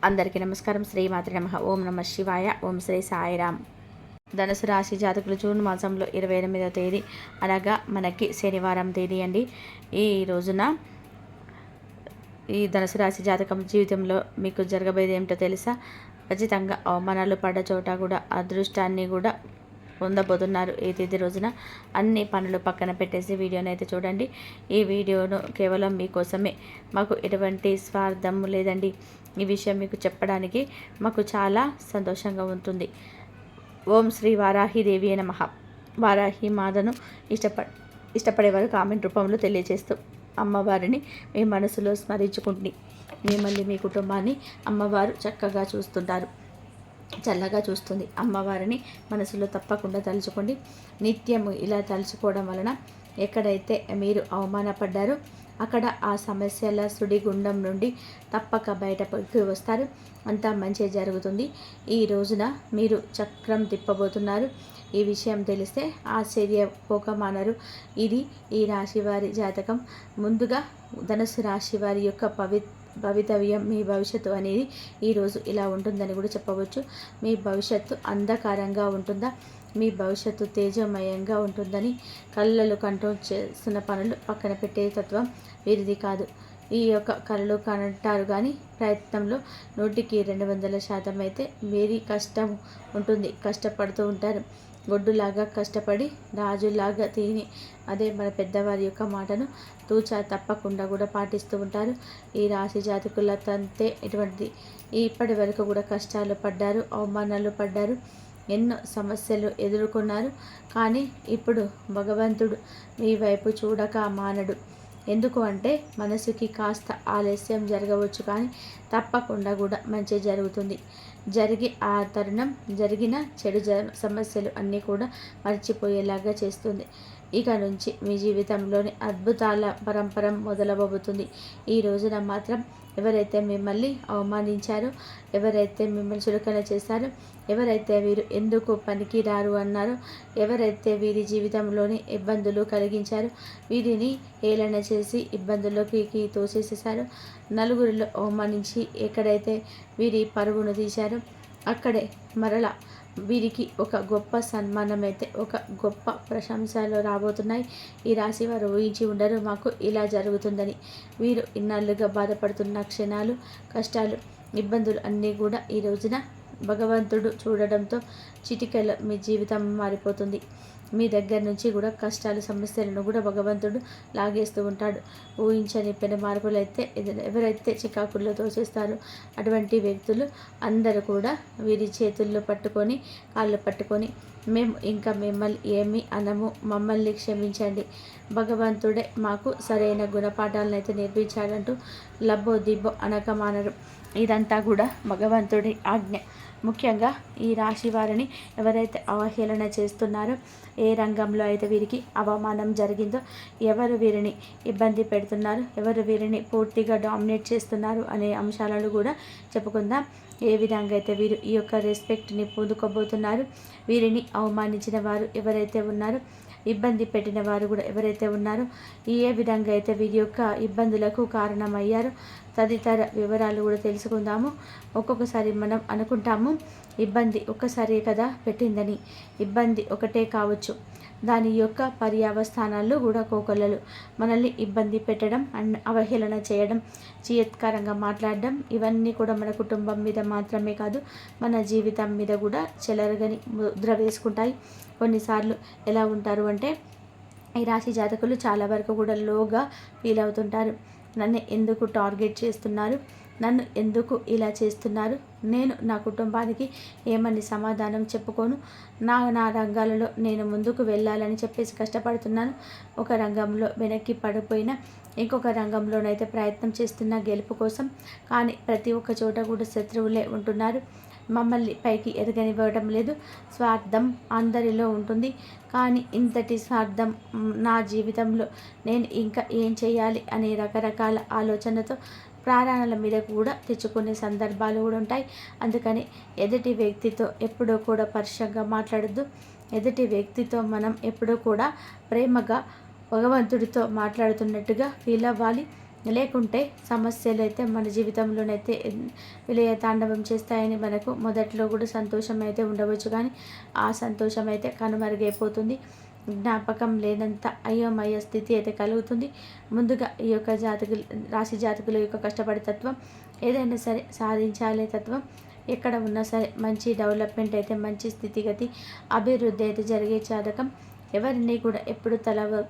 అందరికీ నమస్కారం. శ్రీమాత్రి నమః. ఓం నమ శివాయ. ఓం శ్రీ సాయిరామ్. ధనుసు రాశి జాతకులు జూన్ మాసంలో 28వ తేదీ అనగా మనకి శనివారం తేదీ అండి. ఈ రోజున ఈ ధనుసు రాశి జాతకం జీవితంలో మీకు జరగబోయేది ఏమిటో తెలుసా? ఖచ్చితంగా అవమానాలు పడ్డ చోట కూడా అదృష్టాన్ని కూడా పొందబోతున్నారు. ఈ తేదీ రోజున అన్ని పనులు పక్కన పెట్టేసి వీడియోని అయితే చూడండి. ఈ వీడియోను కేవలం మీకోసమే, మాకు ఎటువంటి స్వార్థం లేదండి. ఈ విషయం మీకు చెప్పడానికి మాకు చాలా సంతోషంగా ఉంటుంది. ఓం శ్రీ వారాహిదేవి నమః. వారాహి మాతను ఇష్టపడేవారు కామెంట్ రూపంలో తెలియజేస్తూ అమ్మవారిని మీ మనసులో స్మరించుకుంటుంది. మిమ్మల్ని మీ కుటుంబాన్ని అమ్మవారు చక్కగా చూస్తుంటారు, చల్లగా చూస్తుంది. అమ్మవారిని మనసులో తప్పకుండా తలుచుకోండి. నిత్యము ఇలా తలుచుకోవడం వలన ఎక్కడైతే మీరు అవమానపడ్డారో అక్కడ ఆ సమస్యల సుడిగుండం నుండి తప్పక బయటపడి వస్తారు. అంతా మంచి జరుగుతుంది. ఈ రోజున మీరు చక్రం తిప్పబోతున్నారు. ఈ విషయం తెలిస్తే ఆశ్చర్యపోకమానరు. ఇది ఈ రాశివారి జాతకం. ముందుగా ధనుసు రాశి వారి యొక్క భవితవ్యం, మీ భవిష్యత్తు అనేది ఈరోజు ఇలా ఉంటుందని కూడా చెప్పవచ్చు. మీ భవిష్యత్తు అంధకారంగా ఉంటుందా? మీ భవిష్యత్తు తేజమయంగా ఉంటుందని కళ్ళలు కంట్రోల్ చేస్తున్న పనులు పక్కన పెట్టే తత్వం వీరిది కాదు. ఈ యొక్క కళలు కంటారు కానీ ప్రయత్నంలో 100కి 200% అయితే వీరి కష్టం ఉంటుంది. కష్టపడుతూ ఉంటారు. గొడ్డులాగా కష్టపడి రాజులాగా తిని, అదే మన పెద్దవారి యొక్క మాటను తూచా తప్పకుండా కూడా పాటిస్తూ ఉంటారు. ఈ రాశి జాతకుల తంతే ఇటువంటిది. ఇప్పటి వరకు కూడా కష్టాలు పడ్డారు, అవమానాలు పడ్డారు, ఎన్నో సమస్యలు ఎదుర్కొన్నారు. కానీ ఇప్పుడు భగవంతుడు మీ వైపు చూడక మానడు. ఎందుకు అంటే మనసుకి కాస్త ఆలస్యం జరగవచ్చు, కానీ తప్పకుండా కూడా మంచి జరుగుతుంది. జరిగి ఆ తరుణం జరిగిన చెడు సమస్యలు అన్నీ కూడా మర్చిపోయేలాగా చేస్తుంది. ఇక నుంచి మీ జీవితంలోని అద్భుతాల పరంపర మొదలవబోతుంది. ఈ రోజున మాత్రం ఎవరైతే మిమ్మల్ని అవమానించారో, ఎవరైతే మిమ్మల్ని చులకన చేశారో, ఎవరైతే వీరు ఎందుకు పనికి రారు అన్నారో, ఎవరైతే వీరి జీవితంలోని ఇబ్బందులు కలిగించారో, వీరిని ఏలన చేసి ఇబ్బందుల్లోకి తోసేసేసారో, నలుగురిలో అవమానించి ఎక్కడైతే వీరి పరుగును తీశారో అక్కడే మరలా వీరికి ఒక గొప్ప సన్మానం అయితే, ఒక గొప్ప ప్రశంసలు రాబోతున్నాయి. ఈ రాశి వారు ఊహించి ఉండరు మాకు ఇలా జరుగుతుందని. వీరు ఇన్నాళ్ళుగా బాధపడుతున్న క్షణాలు, కష్టాలు, ఇబ్బందులు అన్నీ కూడా ఈ రోజున భగవంతుడు చూడడంతో చిటికెలో మీ జీవితం మారిపోతుంది. మీ దగ్గర నుంచి కూడా కష్టాలు, సమస్యలను కూడా భగవంతుడు లాగేస్తూ ఉంటాడు. ఊహించని పెను మార్పులు అయితే ఎవరైతే చికాకుల్లో తోసేస్తారో అటువంటి వ్యక్తులు అందరూ కూడా వీరి చేతుల్లో పట్టుకొని, కాళ్ళు పట్టుకొని, మేము ఇంకా మిమ్మల్ని ఏమీ అనము, మమ్మల్ని క్షమించండి, భగవంతుడే మాకు సరైన గుణపాఠాలను అయితే నేర్పించాడంటూ లబ్బో దిబ్బో అనకమానరు. ఇదంతా కూడా భగవంతుడి ఆజ్ఞ. ముఖ్యంగా ఈ రాశి వారిని ఎవరైతే అవహేళన చేస్తున్నారో, ఏ రంగంలో అయితే వీరికి అవమానం జరిగిందో, ఎవరు వీరిని ఇబ్బంది పెడుతున్నారు, ఎవరు వీరిని పూర్తిగా డామినేట్ చేస్తున్నారు అనే అంశాలను కూడా చెప్పుకుందాం. ఏ విధంగా అయితే వీరు ఈ యొక్క రెస్పెక్ట్ని పొందుకోబోతున్నారు, వీరిని అవమానించిన వారు ఎవరైతే ఉన్నారో, ఇబ్బంది పెట్టిన వారు కూడా ఎవరైతే ఉన్నారో, ఏ విధంగా అయితే వీరి యొక్క ఇబ్బందులకు కారణమయ్యారో తదితర వివరాలు కూడా తెలుసుకుందాము. ఒక్కొక్కసారి మనం అనుకుంటాము ఇబ్బంది ఒక్కసారే కదా పెట్టిందని. ఇబ్బంది ఒకటే కావచ్చు, దాని యొక్క పర్యవస్థానాలు కూడా కోకొల్లలు. మనల్ని ఇబ్బంది పెట్టడం, అవహేళన చేయడం, చీత్కారంగా మాట్లాడడం, ఇవన్నీ కూడా మన కుటుంబం మీద మాత్రమే కాదు, మన జీవితం మీద కూడా చెలరగని ముద్ర వేసుకుంటాయి. కొన్నిసార్లు ఎలా ఉంటారు అంటే ఈ రాశి జాతకులు చాలా వరకు కూడా లోగా ఫీల్ అవుతుంటారు. నన్ను ఎందుకు టార్గెట్ చేస్తున్నారు, నన్ను ఎందుకు ఇలా చేస్తున్నారు, నేను నా కుటుంబానికి ఏమని సమాధానం చెప్పుకోను, నా రంగాలలో నేను ముందుకు వెళ్ళాలని చెప్పేసి కష్టపడుతున్నాను, ఒక రంగంలో వెనక్కి పడిపోయినా ఇంకొక రంగంలోనైతే ప్రయత్నం చేస్తున్న గెలుపు కోసం, కానీ ప్రతి ఒక్క చోట కూడా శత్రువులే ఉంటున్నారు, మమ్మల్ని పైకి ఎదగనివ్వడం లేదు, స్వార్థం అందరిలో ఉంటుంది, కానీ ఇంతటి స్వార్థం నా జీవితంలో నేను ఇంకా ఏం చేయాలి అనే రకరకాల ఆలోచనతో ప్రాణాల మీద కూడా తెచ్చుకునే సందర్భాలు కూడా ఉంటాయి. అందుకని ఎదుటి వ్యక్తితో ఎప్పుడూ కూడా పరుషంగా మాట్లాడద్దు. ఎదుటి వ్యక్తితో మనం ఎప్పుడూ కూడా ప్రేమగా భగవంతుడితో మాట్లాడుతున్నట్టుగా ఫీల్ అవ్వాలి. లేకుంటే సమస్యలు అయితే మన జీవితంలోనైతే విలయ తాండవం చేస్తాయని మనకు మొదట్లో కూడా సంతోషం అయితే ఉండవచ్చు, కానీ ఆ సంతోషం అయితే కనుమరుగైపోతుంది. జ్ఞాపకం లేనంత అయోమయ స్థితి అయితే కలుగుతుంది. ముందుగా ఈ యొక్క రాశి జాతకుల యొక్క కష్టపడే తత్వం, ఏదైనా సరే సాధించాలే తత్వం, ఎక్కడ ఉన్నా సరే మంచి డెవలప్మెంట్ అయితే, మంచి స్థితిగతి, అభివృద్ధి అయితే జరిగే జాతకం. ఎవరిని కూడా ఎప్పుడు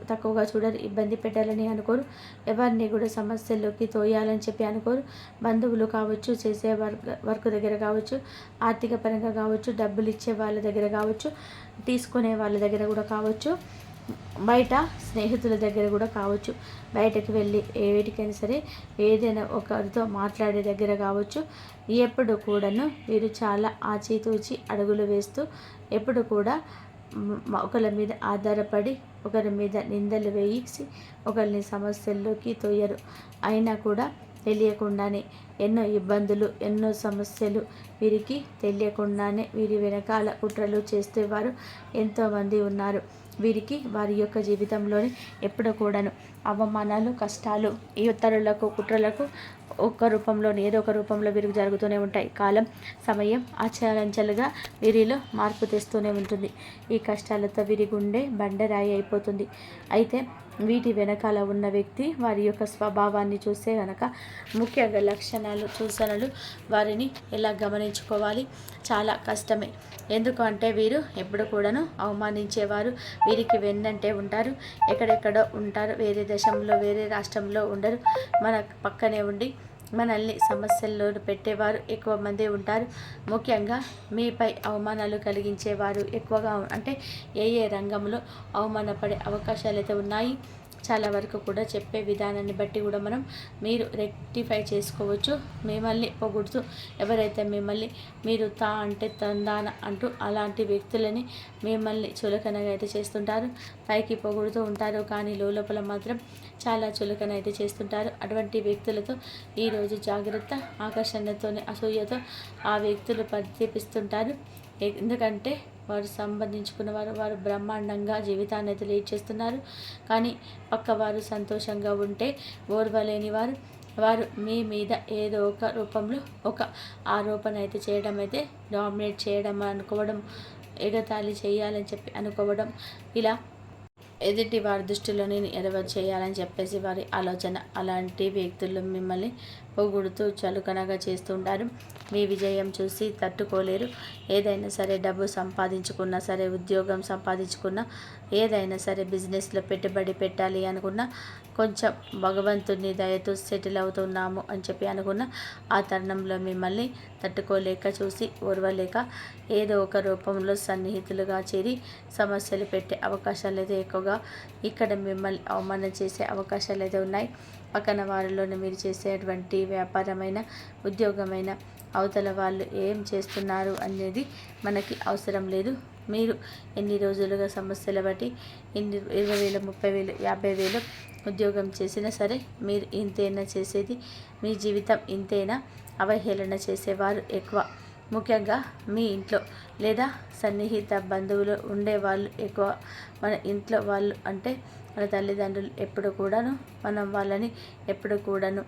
తక్కువగా చూడరు, ఇబ్బంది పెట్టాలని అనుకోరు, ఎవరిని కూడా సమస్యల్లోకి తోయాలని చెప్పి అనుకోరు. బంధువులు కావచ్చు, చేసే వర్క్ దగ్గర కావచ్చు, ఆర్థిక పరంగా కావచ్చు, డబ్బులు ఇచ్చే వాళ్ళ దగ్గర కావచ్చు, తీసుకునే వాళ్ళ దగ్గర కూడా కావచ్చు, బయట స్నేహితుల దగ్గర కూడా కావచ్చు, బయటకు వెళ్ళి వేటికైనా సరే ఏదైనా ఒకరితో మాట్లాడే దగ్గర కావచ్చు, ఎప్పుడు కూడాను వీరు చాలా ఆచితూచి అడుగులు వేస్తూ ఎప్పుడు కూడా ఒకరి మీద ఆధారపడి ఒకరి మీద నిందలు వేసి ఒకరిని సమస్యల్లోకి తోయరు. అయినా కూడా తెలియకుండానే ఎన్నో ఇబ్బందులు, ఎన్నో సమస్యలు వీరికి తెలియకుండానే వీరి వెనకాల కుట్రలు చేసేవారు ఎంతోమంది ఉన్నారు. వీరికి వారి యొక్క జీవితంలోని ఎప్పుడు కూడాను అవమానాలు, కష్టాలు, ఈ ఇతరులకు కుట్రలకు ఒక్క రూపంలోని ఏదో ఒక రూపంలో వీరికి జరుగుతూనే ఉంటాయి. కాలం, సమయం ఆచరించలుగా వీరిలో మార్పు తెస్తూనే ఉంటుంది. ఈ కష్టాలతో వీరి గుండె బండరాయి అయిపోతుంది. అయితే వీటి వెనకాల ఉన్న వ్యక్తి వారి యొక్క స్వభావాన్ని చూస్తే గనక ముఖ్యంగా లక్షణాలు, సూచనలు వారిని ఎలా గమనించుకోవాలి చాలా కష్టమే. ఎందుకు అంటే వీరు ఎప్పుడు కూడాను అవమానించేవారు, వీరికి వెన్నంటే ఉంటారు, ఎక్కడెక్కడో ఉంటారు, వేరే దేశంలో వేరే రాష్ట్రంలో ఉండరు, మన పక్కనే ఉండి మనల్ని సమస్యల్లో పెట్టేవారు ఎక్కువ మంది ఉంటారు. ముఖ్యంగా మీపై అవమానాలు కలిగించేవారు ఎక్కువగా, అంటే ఏ రంగంలో అవమానపడే అవకాశాలు అయితే ఉన్నాయి చాలా వరకు కూడా చెప్పే విధానాన్ని బట్టి కూడా మీరు రెక్టిఫై చేసుకోవచ్చు. మిమ్మల్ని పొగుడుతూ ఎవరైతే మిమ్మల్ని మీరు తా అంటే తందాన అంటూ అలాంటి వ్యక్తులని మిమ్మల్ని చులకనగా అయితే చేస్తుంటారు, పైకి పొగుడుతూ ఉంటారు, కానీ లోపల మాత్రం చాలా చులకన అయితే చేస్తుంటారు. అటువంటి వ్యక్తులతో ఈరోజు జాగ్రత్త. ఆకర్షణతోనే అసూయతో ఆ వ్యక్తులు పరితపిస్తుంటారు. ఎందుకంటే వారు సంబంధించుకున్న వారు బ్రహ్మాండంగా జీవితాన్ని అయితే లీడ్ చేస్తున్నారు, కానీ పక్కవారు సంతోషంగా ఉంటే ఓర్వలేని వారు మీ మీద ఏదో ఒక రూపంలో ఒక ఆరోపణ అయితే చేయడం, అయితే డామినేట్ చేయడం అనుకోవడం, ఎగతాళి చేయాలని చెప్పి అనుకోవడం, ఇలా ఎదుటి వారి దృష్టిలో నేను ఎరవరు చేయాలని చెప్పేసి వారి ఆలోచన. అలాంటి వ్యక్తులు మిమ్మల్ని పొగుడుతూ చలుకనగా చేస్తుంటారు. మీ విజయం చూసి తట్టుకోలేరు. ఏదైనా సరే డబ్బు సంపాదించుకున్నా సరే, ఉద్యోగం సంపాదించుకున్నా, ఏదైనా సరే బిజినెస్లో పెట్టుబడి పెట్టాలి అనుకున్నా, కొంచెం భగవంతుని దయతో సెటిల్ అవుతున్నాము అని చెప్పి అనుకున్న ఆ తరుణంలో మిమ్మల్ని తట్టుకోలేక, చూసి ఓర్వలేక ఏదో ఒక రూపంలో సన్నిహితులుగా చేరి సమస్యలు పెట్టే అవకాశాలు అయితే ఎక్కువగా, ఇక్కడ మిమ్మల్ని అవమానం చేసే అవకాశాలు అయితే ఉన్నాయి. పక్కన వారిలోనే మీరు చేసేటువంటి వ్యాపారమైన, ఉద్యోగమైన అవతల వాళ్ళు ఏం చేస్తున్నారు అనేది మనకి అవసరం లేదు. మీరు ఎన్ని రోజులుగా సమస్యలు బట్టి 20,000, 30,000, 50,000 ఉద్యోగం చేసినా సరే మీరు ఇంతేనా చేసేది? మీ జీవితం ఇంతేనా? అవహేళన చేసేవారు ఎక్కువ. ముఖ్యంగా మీ ఇంట్లో లేదా సన్నిహిత బంధువులు ఉండేవాళ్ళు ఎక్కువ. మన ఇంట్లో వాళ్ళు అంటే మన తల్లిదండ్రులు ఎప్పుడు కూడాను మనం వాళ్ళని ఎప్పుడు కూడాను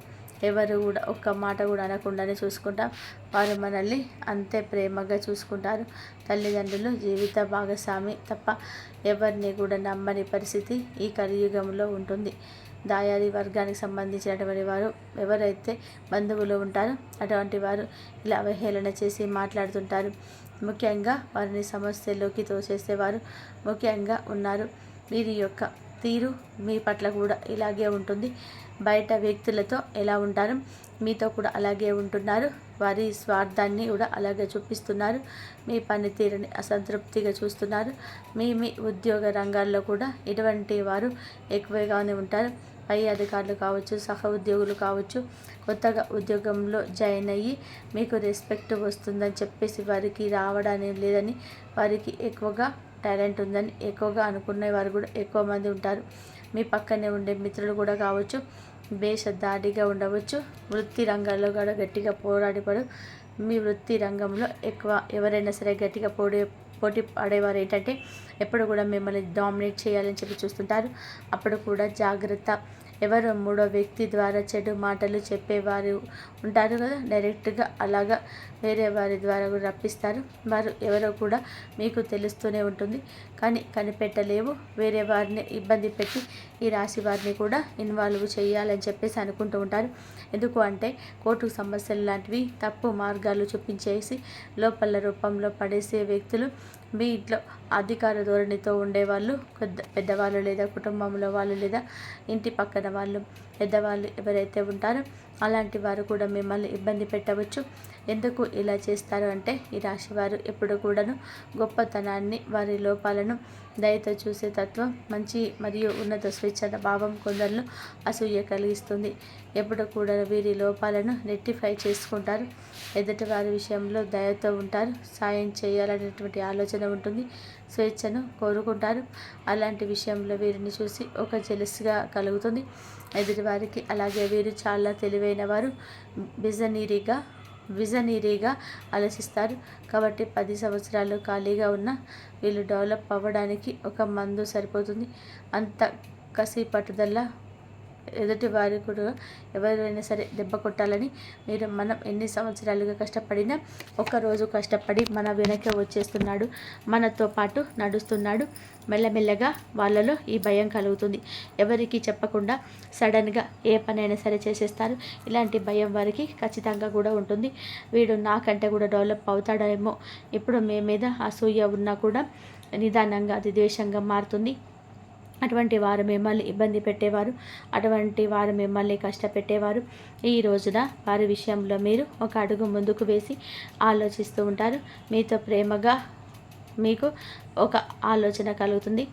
ఎవరు కూడా ఒక్క మాట కూడా అనకుండానే చూసుకుంటాం. వారు మనల్ని అంతే ప్రేమగా చూసుకుంటారు. తల్లిదండ్రులు జీవిత భాగస్వామి తప్ప ఎవరిని కూడా నమ్మని పరిస్థితి ఈ కలియుగంలో ఉంటుంది. దాయాది వర్గానికి సంబంధించినటువంటి వారు ఎవరైతే బంధువులు ఉంటారో అటువంటి వారు ఇలా అవహేళన చేసి మాట్లాడుతుంటారు. ముఖ్యంగా వారిని సమస్యల్లోకి తోసేసేవారు ముఖ్యంగా ఉన్నారు. వీరి యొక్క తీరు మీ పట్ల కూడా ఇలాగే ఉంటుంది. బయట వ్యక్తులతో ఎలా ఉంటారు మీతో కూడా అలాగే ఉంటున్నారు. వారి స్వార్థాన్ని కూడా అలాగే చూపిస్తున్నారు. మీ పనితీరుని అసంతృప్తిగా చూస్తున్నారు. మీ ఉద్యోగ రంగాల్లో కూడా ఇటువంటి వారు ఎక్కువగానే ఉంటారు. పై అధికారులు కావచ్చు, సహ ఉద్యోగులు కావచ్చు, కొత్తగా ఉద్యోగంలో జాయిన్ అయ్యి మీకు రెస్పెక్ట్ వస్తుందని చెప్పేసి వారికి రావడానికి లేదని, వారికి ఎక్కువగా టాలెంట్ ఉందని ఎక్కువగా అనుకునే వారు కూడా ఎక్కువ మంది ఉంటారు. మీ పక్కనే ఉండే మిత్రులు కూడా కావచ్చు, బేషధాడిగా ఉండవచ్చు. వృత్తి రంగాల్లో కూడా గట్టిగా పోరాడిపడు. మీ వృత్తి రంగంలో ఎక్కువ ఎవరైనా సరే గట్టిగా పోటీ పడేవారు ఏంటంటే ఎప్పుడు కూడా మిమ్మల్ని డామినేట్ చేయాలని చెప్పి చూస్తుంటారు. అప్పుడు కూడా జాగ్రత్త. ఎవరో మూడో వ్యక్తి ద్వారా చెడు మాటలు చెప్పేవారు ఉంటారు కదా, డైరెక్ట్గా అలాగా వేరే వారి ద్వారా కూడా రప్పిస్తారు. వారు ఎవరో కూడా మీకు తెలుస్తూనే ఉంటుంది, కానీ కనిపెట్టలేవు. వేరే వారిని ఇబ్బంది పెట్టి ఈ రాశి వారిని కూడా ఇన్వాల్వ్ చేయాలని చెప్పేసి అనుకుంటూ ఉంటారు. ఎందుకు అంటే కోర్టు సమస్యలు లాంటివి తప్పు మార్గాలు చూపించేసి లోపల రూపంలో పడేసే వ్యక్తులు మీ ఇంట్లో అధికార ధోరణితో ఉండేవాళ్ళు, పెద్దవాళ్ళు లేదా కుటుంబంలో వాళ్ళు లేదా ఇంటి పక్కన వాళ్ళు పెద్దవాళ్ళు ఎవరైతే ఉంటారో అలాంటి వారు కూడా మిమ్మల్ని ఇబ్బంది పెట్టవచ్చు. ఎందుకు ఇలా చేస్తారు అంటే ఈ రాశి వారు ఎప్పుడు కూడాను గొప్పతనాన్ని, వారి లోపాలను దయతో చూసే తత్వం, మంచి మరియు ఉన్నత స్వేచ్ఛన భావం కొందరిలో అసూయ కలిగిస్తుంది. ఎప్పుడు కూడా వీరి లోపాలను రెక్టిఫై చేసుకుంటారు. ఎదుటి వారి విషయంలో దయతో ఉంటారు. సాయం చేయాలనేటువంటి ఆలోచన ఉంటుంది. స్వేచ్ఛను కోరుకుంటారు. అలాంటి విషయంలో వీరిని చూసి ఒక జెలస్గా కలుగుతుంది ఎదుటి వారికి. అలాగే వీరు చాలా తెలివైన వారు, విజనరీగా ఆలోచిస్తారు. కాబట్టి 10 సంవత్సరాలు ఖాళీగా ఉన్న వీళ్ళు డెవలప్ అవ్వడానికి ఒక మందు సరిపోతుంది. అంత కసి పట్టుదల ఎదుటి వారి కూడా ఎవరైనా సరే దెబ్బ కొట్టాలని మనం ఎన్ని సంవత్సరాలుగా కష్టపడినా ఒక్కరోజు కష్టపడి మన వెనకే వచ్చేస్తున్నాడు, మనతో పాటు నడుస్తున్నాడు. మెల్లమెల్లగా వాళ్ళలో ఈ భయం కలుగుతుంది. ఎవరికి చెప్పకుండా సడన్గా ఏ పనైనా సరే చేసేస్తారు. ఇలాంటి భయం వారికి ఖచ్చితంగా కూడా ఉంటుంది. వీడు నాకంటే కూడా డెవలప్ అవుతాడేమో, ఇప్పుడు మీ మీద అసూయ ఉన్నా కూడా నిదానంగా అది ద్వేషంగా మారుతుంది. అటువంటి వారు మిమ్మల్ని ఇబ్బంది పెట్టేవారు, అటువంటి వారు మిమ్మల్ని కష్టపెట్టేవారు. ఈ రోజున వారి విషయంలో మీరు ఒక అడుగు ముందుకు వేసి ఆలోచిస్తూ ఉంటారు. మీతో ప్రేమగా మీకు ఒక ఆలోచన కలుగుతుంది.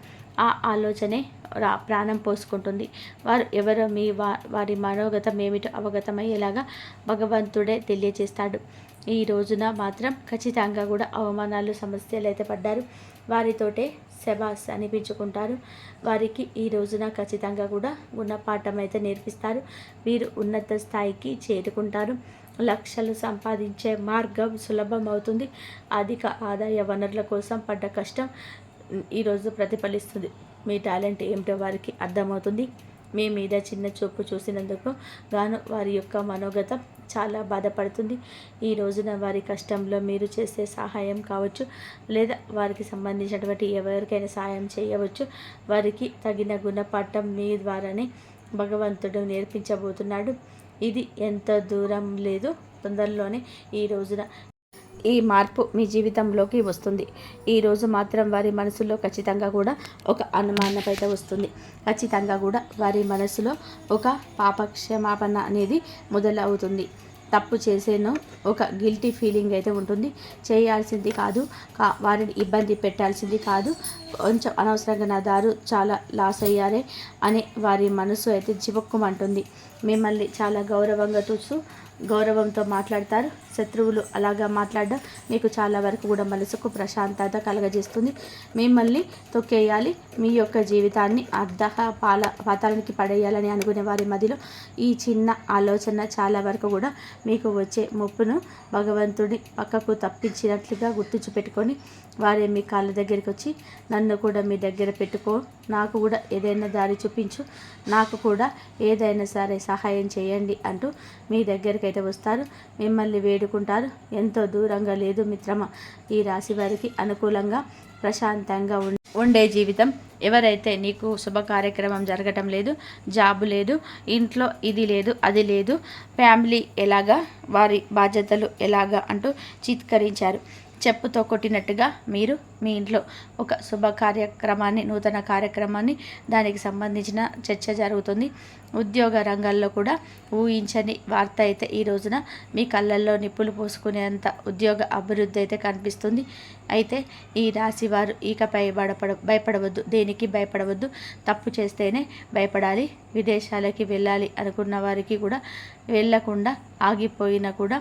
ఆ ఆలోచనే ప్రాణం పోసుకుంటుంది. వారు ఎవరో వారి మనోగతం ఏమిటో అవగతమయ్యేలాగా భగవంతుడే తెలియజేస్తాడు. ఈ రోజున మాత్రం ఖచ్చితంగా కూడా అవమానాలు, సమస్యలు అయితే పడ్డారు. వారితోటే శబాస్ అనిపించుకుంటారు. వారికి ఈ రోజున ఖచ్చితంగా కూడా గుణపాఠం అయితే నేర్పిస్తారు. వీరు ఉన్నత స్థాయికి చేరుకుంటారు. లక్షలు సంపాదించే మార్గం సులభం అవుతుంది. అధిక ఆదాయ వనరుల కోసం పడ్డ కష్టం ఈరోజు ప్రతిఫలిస్తుంది. మీ టాలెంట్ ఏమిటో వారికి అర్థమవుతుంది. మీ మీద చిన్న చూపు చూసినందుకు గాను వారి యొక్క మనోగతం చాలా బాధపడుతుంది. ఈ రోజున వారి కష్టంలో మీరు చేసే సహాయం కావచ్చు, లేదా వారికి సంబంధించినటువంటి ఎవరికైనా సహాయం చేయవచ్చు. వారికి తగిన గుణపాఠం మీ ద్వారానే భగవంతుడు నేర్పించబోతున్నాడు. ఇది ఎంత దూరం లేదు, తొందరలోనే ఈ రోజున ఈ మార్పు మీ జీవితంలోకి వస్తుంది. ఈరోజు మాత్రం వారి మనసులో ఖచ్చితంగా కూడా ఒక అనుమానం అయితే వస్తుంది. ఖచ్చితంగా కూడా వారి మనసులో ఒక పాపక్షమాపణ అనేది మొదలవుతుంది. తప్పు చేసేనో ఒక గిల్టీ ఫీలింగ్ అయితే ఉంటుంది. చేయాల్సింది కాదు, వారిని ఇబ్బంది పెట్టాల్సింది కాదు, కొంచెం అనవసరంగా నా దారు చాలా లాస్ అయ్యారే అనే వారి మనసు అయితే చివక్కుమంటుంది. మిమ్మల్ని చాలా గౌరవంగా చూస్తూ గౌరవంతో మాట్లాడతారు. శత్రువులు అలాగా మాట్లాడడం మీకు చాలా వరకు కూడా మనసుకు ప్రశాంతత కలగజేస్తుంది. మిమ్మల్ని తొక్కేయాలి, మీ యొక్క జీవితాన్ని పాతాళానికి పడేయాలని అనుకునే వారి మధ్యలో ఈ చిన్న ఆలోచన చాలా వరకు కూడా మీకు వచ్చే ముప్పును భగవంతుడి పక్కకు తప్పించినట్లుగా గుర్తుంచి పెట్టుకొని వారే మీ కాళ్ళ దగ్గరికి వచ్చి నన్ను కూడా మీ దగ్గర పెట్టుకో, నాకు కూడా ఏదైనా దారి చూపించు, నాకు కూడా ఏదైనా సరే సహాయం చేయండి అంటూ మీ దగ్గరికి అయితే వస్తారు. మిమ్మల్ని వేడుకుంటారు. ఎంతో దూరంగా లేదు మిత్రమా, ఈ రాశి వారికి అనుకూలంగా ప్రశాంతంగా ఉండే జీవితం. ఎవరైతే నీకు శుభ కార్యక్రమం జరగటం లేదు, జాబు లేదు, ఇంట్లో ఇది లేదు అది లేదు, ఫ్యామిలీ ఎలాగా, వారి బాధ్యతలు ఎలాగా అంటూ చిత్కరించారు. చెప్పుతో కొట్టినట్టుగా మీరు మీ ఇంట్లో ఒక శుభ కార్యక్రమాన్ని, నూతన కార్యక్రమాన్ని, దానికి సంబంధించిన చర్చ జరుగుతుంది. ఉద్యోగ రంగాల్లో కూడా ఊహించని వార్త అయితే ఈ రోజున మీ కళ్ళల్లో నిప్పులు పోసుకునేంత ఉద్యోగ అభివృద్ధి అయితే కనిపిస్తుంది. అయితే ఈ రాశి వారు ఇకపై భయపడవద్దు, దేనికి భయపడవద్దు. తప్పు చేస్తేనే భయపడాలి. విదేశాలకి వెళ్ళాలి అనుకున్న వారికి కూడా వెళ్ళకుండా ఆగిపోయినా కూడా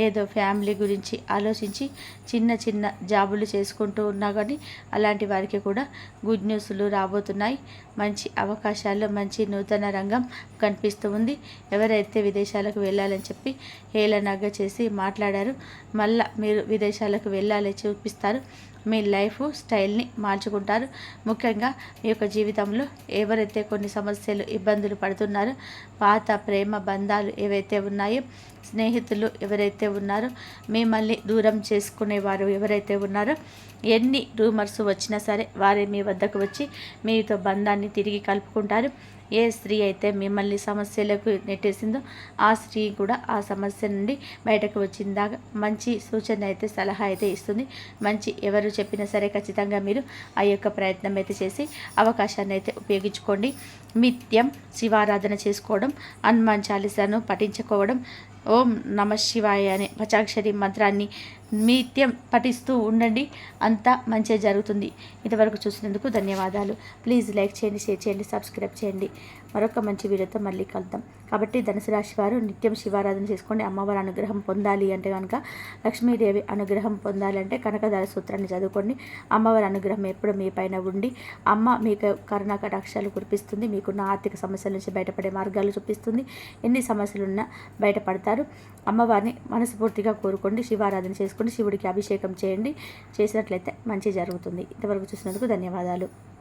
ఏదో ఫ్యామిలీ గురించి ఆలోచించి చిన్న చిన్న జాబులు చేసుకుంటూ ఉన్నా కానీ అలాంటి వారికి కూడా గుడ్ న్యూస్లు రాబోతున్నాయి. మంచి అవకాశాలు, మంచి నూతన రంగం కనిపిస్తూ ఉంది. ఎవరైతే విదేశాలకు వెళ్ళాలని చెప్పి హేళనగా చేసి మాట్లాడారు, మళ్ళా మీరు విదేశాలకు వెళ్ళాలని చూపిస్తారు. మీ లైఫ్ స్టైల్ని మార్చుకుంటారు. ముఖ్యంగా మీ యొక్క జీవితంలో ఎవరైతే కొన్ని సమస్యలు ఇబ్బందులు పడుతున్నారో, పాత ప్రేమ బంధాలు ఏవైతే ఉన్నాయో, స్నేహితులు ఎవరైతే ఉన్నారో, మిమ్మల్ని దూరం చేసుకునేవారు ఎవరైతే ఉన్నారో, ఎన్ని రూమర్స్ వచ్చినా సరే వారే మీ వద్దకు వచ్చి మీతో బంధాన్ని తిరిగి కలుపుకుంటారు. ఏ స్త్రీ అయితే మిమ్మల్ని సమస్యలకు నెట్టేసిందో ఆ స్త్రీ కూడా ఆ సమస్య నుండి బయటకు వచ్చిందాక మంచి సూచన అయితే, సలహా అయితే ఇస్తుంది. మంచి ఎవరు చెప్పినా సరే ఖచ్చితంగా మీరు ఆ యొక్క ప్రయత్నం అయితే చేసి అవకాశాన్ని అయితే ఉపయోగించుకోండి. నిత్యం శివారాధన చేసుకోవడం, హనుమాన్ చాలీసాను పఠించుకోవడం, ఓం నమ శివాయ అనే పంచాక్షరి మంత్రాన్ని నిత్యం పఠిస్తూ ఉండండి. అంతా మంచిగా జరుగుతుంది. ఇంతవరకు చూసినందుకు ధన్యవాదాలు. ప్లీజ్ లైక్ చేయండి, షేర్ చేయండి, సబ్స్క్రైబ్ చేయండి. మరొక మంచి వీడియోతో మళ్ళీ కలుద్దాం. కాబట్టి ధనుసు రాశి వారు నిత్యం శివారాధన చేసుకోండి. అమ్మవారి అనుగ్రహం పొందాలి అంటే కనుక, లక్ష్మీదేవి అనుగ్రహం పొందాలి అంటే కనకదార సూత్రాన్ని చదువుకోండి. అమ్మవారి అనుగ్రహం ఎప్పుడు మీ పైన ఉండి అమ్మ మీకు కరుణా కటాక్షాలు కురిపిస్తుంది. మీకున్న ఆర్థిక సమస్యల నుంచి బయటపడే మార్గాలు చూపిస్తుంది. ఎన్ని సమస్యలున్నా బయటపడతారు. అమ్మవారిని మనస్ఫూర్తిగా కోరుకోండి. శివారాధన చేసుకోండి. శివుడికి అభిషేకం చేయండి. చేసినట్లయితే మంచి జరుగుతుంది. ఇంతవరకు చూసినందుకు ధన్యవాదాలు.